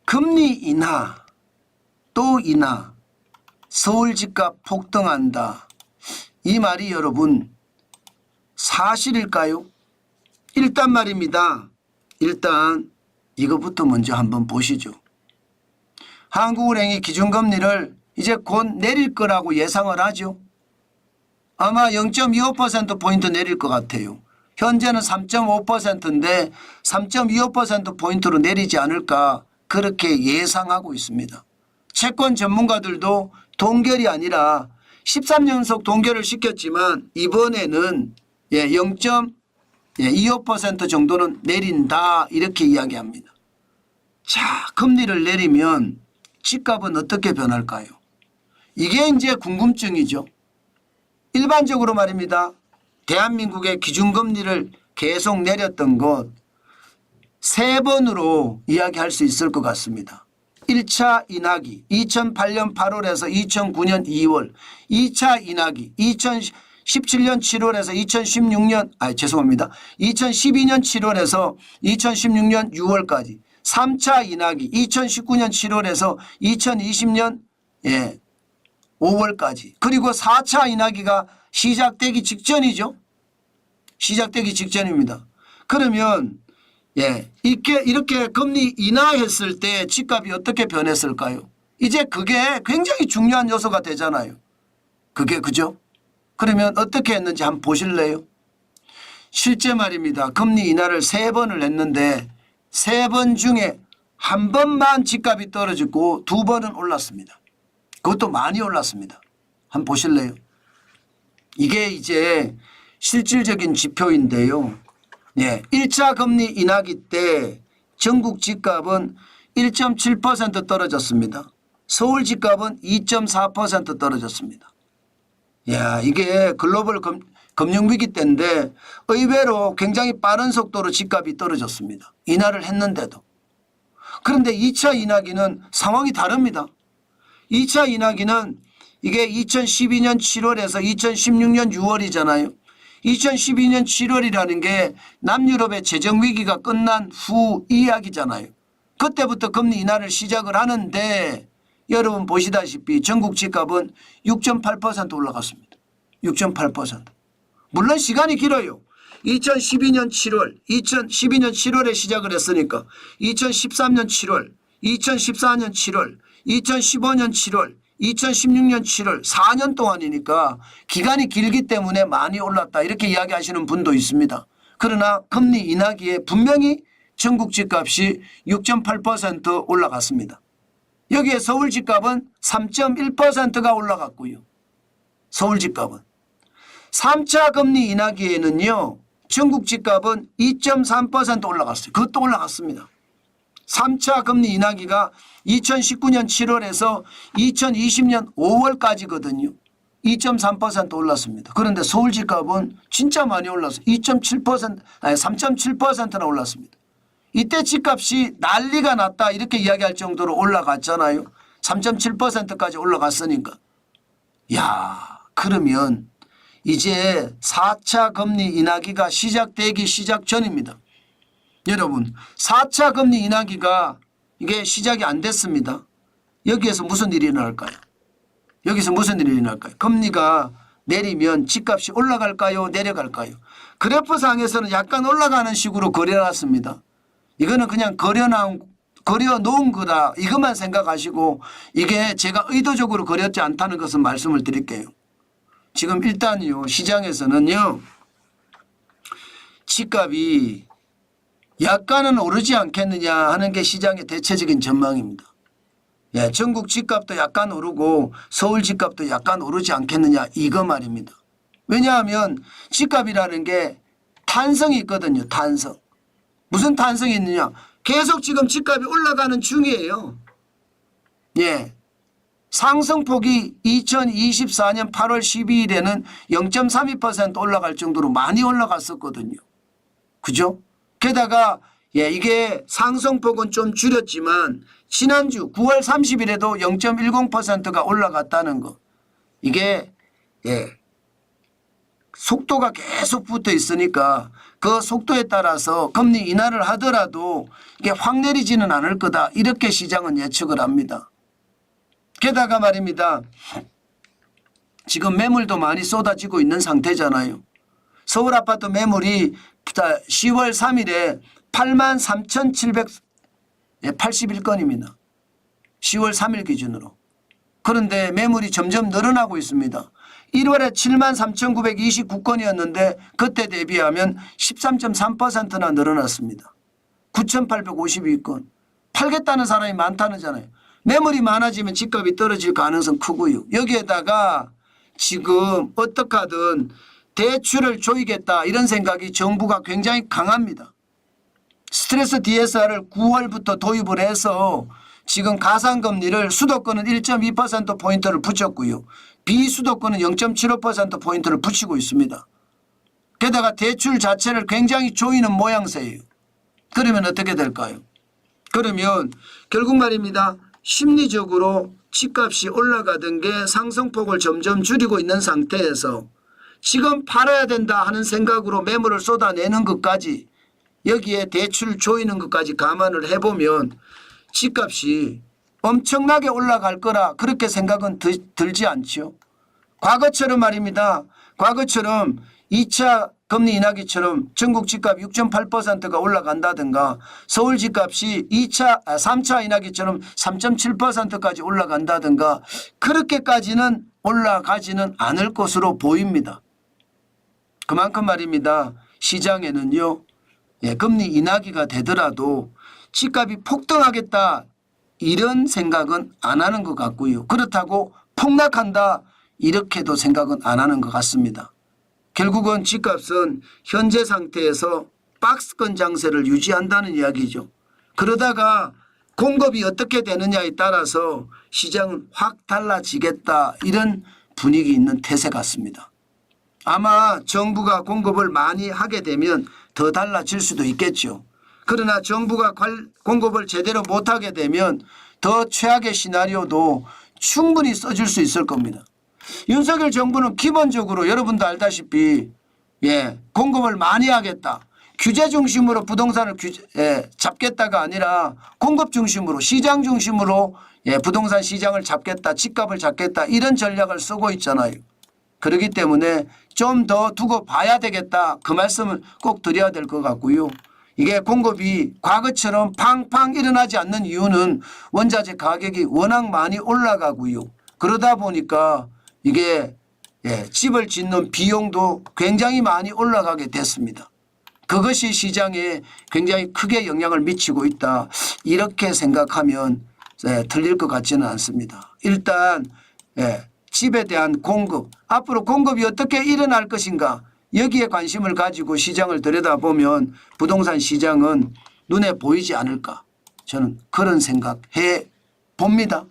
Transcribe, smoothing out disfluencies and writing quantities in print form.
금리 인하 또 인하 서울 집값 폭등한다. 이 말이 여러분 사실일까요? 일단 말입니다. 일단 이것부터 먼저 한번 보시죠. 한국은행이 기준금리를 이제 곧 내릴 거라고 예상을 하죠. 아마 0.25%포인트 내릴 것 같아요. 현재는 3.5%인데 3.25%포인트로 내리지 않을까 그렇게 예상하고 있습니다. 채권 전문가들도 동결이 아니라 13연속 동결을 시켰지만 이번에는 0.25% 정도는 내린다 이렇게 이야기합니다. 자, 금리를 내리면 집값은 어떻게 변할까요? 이게 이제 궁금증이죠. 일반적으로 말입니다. 대한민국의 기준금리를 계속 내렸던 것 3번으로 이야기할 수 있을 것 같습니다. 1차 인하기 2008년 8월에서 2009년 2월, 2차 인하기 2017년 7월에서 2012년 7월에서 2016년 6월까지, 3차 인하기 2019년 7월에서 2020년 5월까지, 그리고 4차 인하기가 시작되기 직전이죠. 시작되기 직전입니다. 그러면 이렇게 금리 인하했을 때 집값이 어떻게 변했을까요? 이제 그게 굉장히 중요한 요소가 되잖아요. 그게 그죠? 그러면 어떻게 했는지 한번 보실래요? 실제 말입니다. 금리 인하를 3번을 했는데 3번 중에 1번만 집값이 떨어지고 2번은 올랐습니다. 그것도 많이 올랐습니다. 한번 보실래요? 이게 이제 실질적인 지표인데요. 1차 금리 인하기 때 전국 집값은 1.7% 떨어졌습니다. 서울 집값은 2.4% 떨어졌습니다. 이게 글로벌 금융위기 때인데 의외로 굉장히 빠른 속도로 집값이 떨어졌습니다. 인하를 했는데도. 그런데 2차 인하기는 상황이 다릅니다. 2차 인하기는 이게 2012년 7월에서 2016년 6월이잖아요. 2012년 7월이라는 게 남유럽의 재정위기가 끝난 후 이야기잖아요. 그때부터 금리 인하를 시작을 하는데 여러분 보시다시피 전국 집값은 6.8% 올라갔습니다. 6.8%. 물론 시간이 길어요. 2012년 7월에 시작을 했으니까 2013년 7월, 2014년 7월, 2015년 7월, 2016년 7월 4년 동안이니까 기간이 길기 때문에 많이 올랐다 이렇게 이야기하시는 분도 있습니다. 그러나 금리 인하기에 분명히 전국 집값이 6.8% 올라갔습니다. 여기에 서울 집값은 3.1%가 올라갔고요. 서울 집값은. 3차 금리 인하기에는요. 전국 집값은 2.3% 올라갔어요. 그것도 올라갔습니다. 3차 금리 인하기가 2019년 7월에서 2020년 5월까지거든요. 2.3% 올랐습니다. 그런데 서울 집값은 진짜 많이 올랐어요. 3.7%나 올랐습니다. 이때 집값이 난리가 났다 이렇게 이야기할 정도로 올라갔잖아요. 3.7%까지 올라갔으니까. 그러면 이제 4차 금리 인하기가 시작되기 시작 전입니다. 여러분 4차 금리 인하기가 이게 시작이 안 됐습니다. 여기에서 무슨 일이 일어날까요? 금리가 내리면 집값이 올라갈까요? 내려갈까요? 그래프상에서는 약간 올라가는 식으로 그려놨습니다. 이거는 그냥 그려놓은 거다 이것만 생각하시고 이게 제가 의도적으로 그렸지 않다는 것은 말씀을 드릴게요. 지금 일단요 시장에서는요 집값이 약간은 오르지 않겠느냐 하는 게 시장의 대체적인 전망입니다. 전국 집값도 약간 오르고 서울 집값도 약간 오르지 않겠느냐 이거 말입니다. 왜냐하면 집값이라는 게 탄성이 있거든요. 탄성. 무슨 탄성이 있느냐. 계속 지금 집값이 올라가는 중이에요. 상승폭이 2024년 8월 12일에는 0.32% 올라갈 정도로 많이 올라갔었거든요. 그죠? 게다가 이게 상승폭은 좀 줄였지만 지난주 9월 30일에도 0.10%가 올라갔다는 거. 이게 속도가 계속 붙어 있으니까 그 속도에 따라서 금리 인하를 하더라도 이게 확 내리지는 않을 거다. 이렇게 시장은 예측을 합니다. 게다가 말입니다. 지금 매물도 많이 쏟아지고 있는 상태잖아요. 서울 아파트 매물이 10월 3일에 83,781건입니다. 10월 3일 기준으로. 그런데 매물이 점점 늘어나고 있습니다. 1월에 73,929건이었는데 그때 대비하면 13.3%나 늘어났습니다. 9,852건. 팔겠다는 사람이 많다는잖아요. 매물이 많아지면 집값이 떨어질 가능성 크고요. 여기에다가 지금 어떻게 하든 대출을 조이겠다 이런 생각이 정부가 굉장히 강합니다. 스트레스 DSR을 9월부터 도입을 해서 지금 가상금리를 수도권은 1.2%포인트를 붙였고요. 비수도권은 0.75%포인트를 붙이고 있습니다. 게다가 대출 자체를 굉장히 조이는 모양새예요. 그러면 어떻게 될까요? 그러면 결국 말입니다. 심리적으로 집값이 올라가던 게 상승폭을 점점 줄이고 있는 상태에서 지금 팔아야 된다 하는 생각으로 매물을 쏟아내는 것까지 여기에 대출 조이는 것까지 감안을 해보면 집값이 엄청나게 올라갈 거라 그렇게 생각은 들지 않죠. 과거처럼 말입니다. 과거처럼 2차 금리 인하기처럼 전국 집값 6.8%가 올라간다든가 서울 집값이 3차 인하기처럼 3.7%까지 올라간다든가 그렇게까지는 올라가지는 않을 것으로 보입니다. 그만큼 말입니다. 시장에는요. 금리 인하기가 되더라도 집값이 폭등하겠다 이런 생각은 안 하는 것 같고요. 그렇다고 폭락한다 이렇게도 생각은 안 하는 것 같습니다. 결국은 집값은 현재 상태에서 박스권 장세를 유지한다는 이야기죠. 그러다가 공급이 어떻게 되느냐에 따라서 시장은 확 달라지겠다 이런 분위기 있는 태세 같습니다. 아마 정부가 공급을 많이 하게 되면 더 달라질 수도 있겠죠. 그러나 정부가 공급을 제대로 못하게 되면 더 최악의 시나리오도 충분히 써줄 수 있을 겁니다. 윤석열 정부는 기본적으로 여러분도 알다시피 공급을 많이 하겠다. 규제 중심으로 부동산을 잡겠다가 아니라 공급 중심으로 시장 중심으로 부동산 시장을 잡겠다. 집값을 잡겠다. 이런 전략을 쓰고 있잖아요. 그렇기 때문에 좀 더 두고 봐야 되겠다. 그 말씀을 꼭 드려야 될 것 같고요. 이게 공급이 과거처럼 팡팡 일어나지 않는 이유는 원자재 가격이 워낙 많이 올라가고요. 그러다 보니까 이게 집을 짓는 비용도 굉장히 많이 올라가게 됐습니다. 그것이 시장에 굉장히 크게 영향을 미치고 있다. 이렇게 생각하면 틀릴 것 같지는 않습니다. 일단 집에 대한 공급, 앞으로 공급이 어떻게 일어날 것인가 여기에 관심을 가지고 시장을 들여다보면 부동산 시장은 눈에 보이지 않을까 저는 그런 생각해 봅니다.